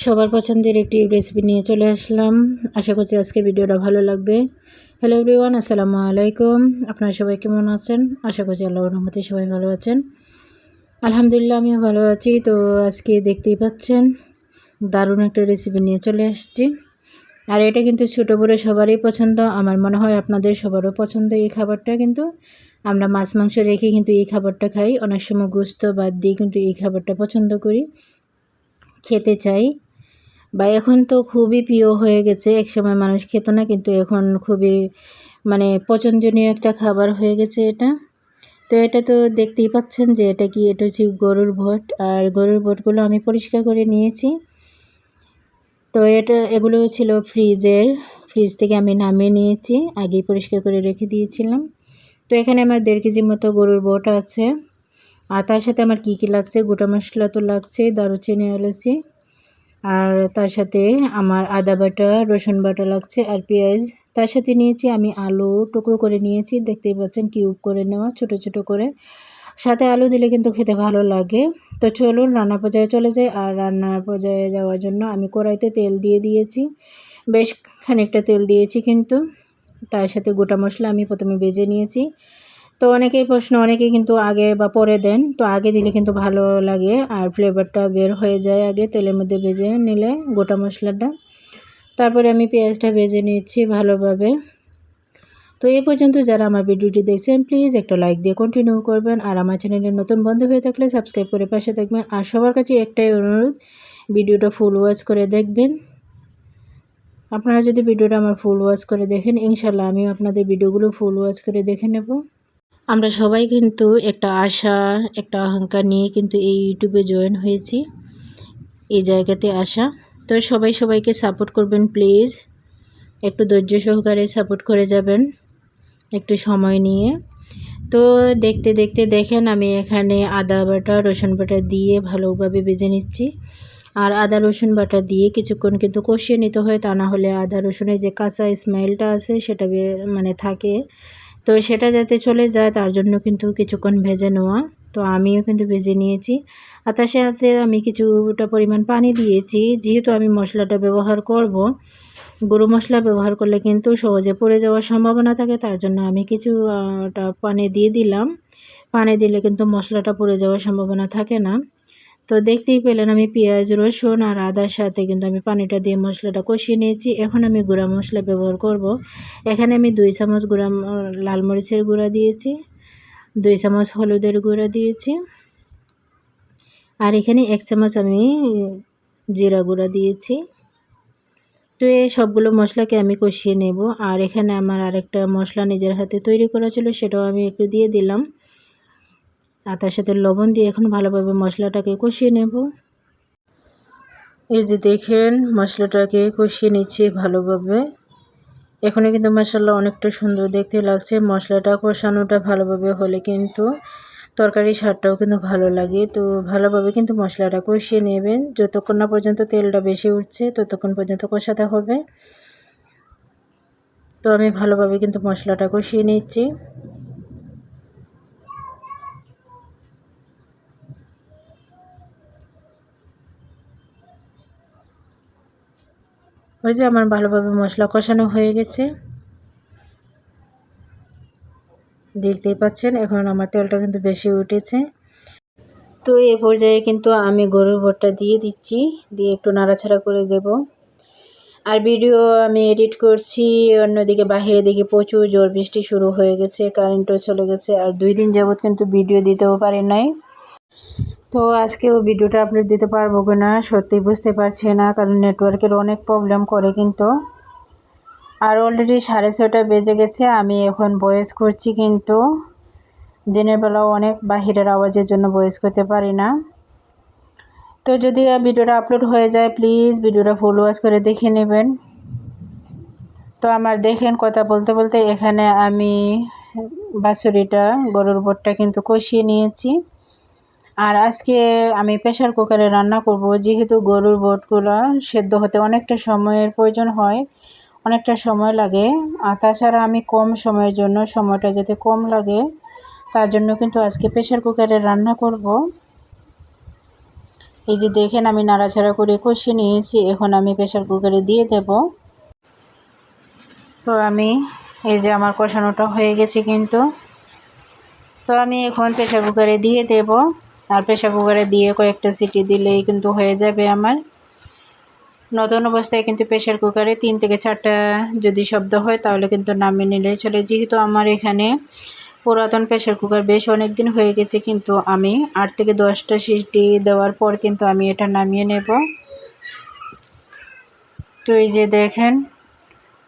সবার পছন্দের একটি রেসিপি নিয়ে চলে আসলাম। আশা করছি আজকে ভিডিওটা ভালো লাগবে। হ্যালো এভরিওয়ান, আসসালামু আলাইকুম। আপনারা সবাই কেমন আছেন? আশা করছি আল্লাহর রহমতে সবাই ভালো আছেন। আলহামদুলিল্লাহ আমিও ভালো আছি। তো আজকে দেখতেই পাচ্ছেন দারুণ একটা রেসিপি নিয়ে চলে আসছি। আর এটা কিন্তু ছোটো বড় সবারই পছন্দ। আমার মনে হয় আপনাদের সবারও পছন্দ এই খাবারটা। কিন্তু আমরা মাছ মাংস রেখে কিন্তু এই খাবারটা খাই, অনেক সময় গোস্ত বাদ দিয়ে কিন্তু এই খাবারটা পছন্দ করি, খেতে চাই। বা এখন তো খুবই প্রিয় হয়ে গেছে। একসময় মানুষ খেত না, কিন্তু এখন খুবই পছন্দনীয় একটা খাবার হয়ে গেছে এটা। তো এটা তো দেখতেই পাচ্ছেন যে এটা কি, এটা হচ্ছে গরুর ভট। আর গরুর ভটগুলো আমি পরিষ্কার করে নিয়েছি। তো এগুলো ছিল ফ্রিজ থেকে আমি নামিয়ে নিয়েছি, আগেই পরিষ্কার করে রেখে দিয়েছিলাম। তো এখানে আমার 1.5 কেজি মতো গরুর ভট আছে। আর তার সাথে আমার কি কি লাগছে, গোটা মশলা তো লাগছে, দারুচিনি এলাচি, আর তার সাথে আমার আদা বাটা রসুন বাটা লাগছে, আর পেঁয়াজ। তার সাথে নিয়েছি আমি আলু, টুকরো করে নিয়েছি, দেখতেই পাচ্ছেন কিউব করে নেওয়া, ছোট ছোট করে। সাথে আলু দিলে কিন্তু খেতে ভালো লাগে। তো চলুন রান্না পর্যায়ে চলে যাই। আর রান্নার পর্যায়ে যাওয়ার জন্য আমি কড়াইতে তেল দিয়ে দিয়েছি, বেশ খানিকটা তেল দিয়েছি কিন্তু। তার সাথে গোটা মশলা আমি প্রথমে ভেজে নিয়েছি। তো অনেকের প্রশ্ন, অনেকে কিন্তু আগে বা পরে দেন, তো আগে দিলে কিন্তু ভালো লাগে আর ফ্লেভারটা বের হয়ে যায় আগে তেলের মধ্যে ভেজে নিলে গোটা মশলাটা। তারপরে আমি পেঁয়াজটা ভেজে নিচ্ছি ভালোভাবে। তো এই পর্যন্ত যারা আমার ভিডিওটি দেখছেন প্লিজ একটা লাইক দিয়ে কন্টিনিউ করবেন। আর আমার চ্যানেলে নতুন বন্ধু হয়ে থাকলে সাবস্ক্রাইব করে পাশে থাকবেন। আর সবার কাছে একটাই অনুরোধ, ভিডিওটা ফুল ওয়াচ করে দেখবেন। আপনারা যদি ভিডিওটা আমার ফুল ওয়াচ করে দেখেন, ইনশাল্লাহ আমিও আপনাদের ভিডিওগুলো ফুল ওয়াচ করে দেখে নেব। আমরা সবাই কিন্তু একটা আশা, একটা আকাঙ্ক্ষা নিয়ে কিন্তু এই ইউটিউবে জয়েন হয়েছি, এই জায়গাতে আসা। তো সবাই সবাইকে সাপোর্ট করবেন প্লিজ, একটু ধৈর্য সহকারে সাপোর্ট করে যাবেন, একটু সময় নিয়ে। তো দেখতে দেখতে দেখেন আমি এখানে আদা বাটা রসুন বাটা দিয়ে ভালোভাবে ভেজে নিচ্ছি। আর আদা রসুন বাটা দিয়ে কিছুক্ষণ কিন্তু কষিয়ে নিতে হয়, তা না হলে আদা রসুনের যে কাঁচা স্মেলটা আছে সেটা থাকে। তো সেটা যাতে চলে যায় তার জন্য কিন্তু কিছুক্ষণ ভেজে নেওয়া। তো আমিও কিন্তু ভেজে নিয়েছি। আর তার সাথে আমি কিছুটা পরিমাণ পানি দিয়েছি, যেহেতু আমি মশলাটা ব্যবহার করব। গুঁড়ো মশলা ব্যবহার করলে কিন্তু সহজে পড়ে যাওয়ার সম্ভাবনা থাকে, তার জন্য আমি কিছুটা পানি দিয়ে দিলাম। পানি দিলে কিন্তু মশলাটা পড়ে যাওয়ার সম্ভাবনা থাকে না। তো দেখতেই পেলেন আমি পেঁয়াজ রসুন আর আদার সাথে কিন্তু আমি পানিটা দিয়ে মশলাটা কষিয়ে নিয়েছি। এখন আমি গুঁড়া মশলা ব্যবহার করব। এখানে আমি 2 চামচ লাল মরিচের গুঁড়া দিয়েছি, 2 চামচ হলুদের গুঁড়া দিয়েছি, আর এখানে 1 চামচ আমি জিরা গুঁড়া দিয়েছি। তো এই সবগুলো মশলাকে আমি কষিয়ে নেব। আর এখানে আমার আরেকটা মশলা নিজের হাতে তৈরি করা ছিল, সেটাও আমি একটু দিয়ে দিলাম। আর তার সাথে লবণ দিয়ে এখন ভালোভাবে মশলাটাকে কষিয়ে নেব। এই যে দেখেন মশলাটাকে কষিয়ে নিচ্ছি ভালোভাবে। এখনও কিন্তু মশলা অনেকটা সুন্দর দেখতে লাগছে। মশলাটা কষানোটা ভালোভাবে হলে কিন্তু তরকারির স্বাদটাও কিন্তু ভালো লাগে। তো ভালোভাবে কিন্তু মশলাটা কষিয়ে নেবেন, যতক্ষণ না পর্যন্ত তেলটা বেশি উঠছে ততক্ষণ পর্যন্ত কষাতে হবে। তো আমি ভালোভাবে কিন্তু মশলাটা কষিয়ে নিচ্ছি। ওই যে আমার ভালোভাবে মশলা কষানো হয়ে গেছে, দেখতেই পাচ্ছেন। এখন আমার তেলটা কিন্তু বেশি উঠেছে। তো এই পর্যায়ে কিন্তু আমি গরুর ভটটা দিয়ে দিচ্ছি, দিয়ে একটু নাড়াচাড়া করে দেব। আর ভিডিও আমি এডিট করছি, অন্যদিকে বাহিরে দিকে প্রচুর ঝড় বৃষ্টি শুরু হয়ে গেছে, কারেন্টও চলে গেছে। আর 2 দিন যাবৎ কিন্তু ভিডিও দিতেও পারি নাই। তো আজকেও ভিডিওটা আপলোড দিতে পারবো কিনা সত্যি বুঝতে পারছি না, কারণ নেটওয়ার্কের অনেক প্রবলেম করে কিন্তু। আর অলরেডি 6:30 বেজে গেছে, আমি এখন ভয়েস করছি কিন্তু দিনের বেলাও অনেক বাহিরের আওয়াজের জন্য ভয়েস করতে পারি না। তো যদি ভিডিওটা আপলোড হয়ে যায় প্লিজ ভিডিওটা ফুল ওয়াচ করে দেখে নেবেন। তো আমার দেখেন কথা বলতে বলতে এখানে আমি বাছুরিটা গরুর ভটটা কিন্তু কষিয়ে নিয়েছি। আর আজকে আমি প্রেশার কুকারে রান্না করব, যেহেতু গরুর ভটগুলো সেদ্ধ হতে অনেকটা সময়ের প্রয়োজন হয়, অনেকটা সময় লাগে। আর তাছাড়া আমি কম সময়ের জন্য, সময়টা যাতে কম লাগে তার জন্য কিন্তু আজকে প্রেশার কুকারে রান্না করব। এই যে দেখেন আমি নাড়াচাড়া করে কষিয়ে নিয়েছি। এখন আমি প্রেশার কুকারে দিয়ে দেব। তো আমি এই যে আমার কষানোটা হয়ে গেছে কিন্তু। তো আমি এখন প্রেশার কুকারে দিয়ে দেব। আর প্রেশার কুকারে দিয়ে কয়েকটা সিটি দিলেই কিন্তু হয়ে যাবে আমার। নতুন অবস্থায় কিন্তু প্রেশার কুকারে 3 থেকে 4টা যদি শব্দ হয় তাহলে কিন্তু নামিয়ে নিলে চলে। যেহেতু আমার এখানে পুরাতন প্রেশার কুকার বেশ অনেক দিন হয়ে গেছে, কিন্তু আমি 8 থেকে 10টা সিটি দেওয়ার পর কিন্তু আমি এটা নামিয়ে নেব। তো এই যে দেখেন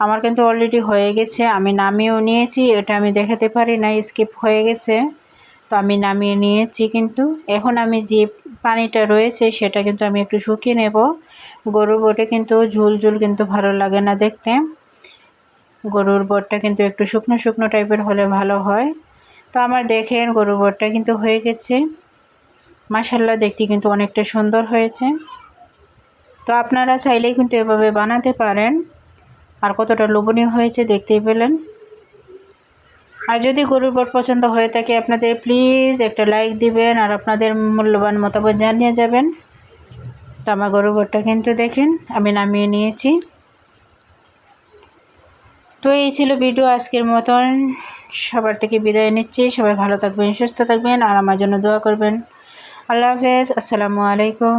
আমার কিন্তু অলরেডি হয়ে গেছে, আমি নামিয়েও নিয়েছি। এটা আমি দেখাতে পারি না, স্কিপ হয়ে গেছে। তো আমি নামিয়ে নিয়েছি কিন্তু। এখন আমি যে পানিটা রয়েছে সেটা কিন্তু আমি একটু শুকিয়ে নেব। গরুর বটে কিন্তু ঝোল ঝোল কিন্তু ভালো লাগে না দেখতে। গরুর বটটা কিন্তু একটু শুকনো শুকনো টাইপের হলে ভালো হয়। তো আমার দেখেন গরুর বটটা কিন্তু হয়ে গেছে। মাশাআল্লাহ দেখতে কিন্তু অনেকটা সুন্দর হয়েছে। তো আপনারা চাইলেই কিন্তু এভাবে বানাতে পারেন। আর কতটা লোভনীয় হয়েছে দেখতেই পেলেন। আর যদি গরুর বট পছন্দ হয়ে থাকে আপনাদের প্লিজ একটা লাইক দিবেন আর আপনাদের মূল্যবান মতামত জানিয়ে যাবেন। তো আমার গরুর বটটা কিন্তু দেখেন আমি নামিয়ে নিয়েছি। তো এই ছিল ভিডিও আজকের মতন। সবার থেকে বিদায় নিচ্ছি। সবাই ভালো থাকবেন, সুস্থ থাকবেন আর আমার জন্য দোয়া করবেন। আল্লাহ হাফেজ। আসসালামু আলাইকুম।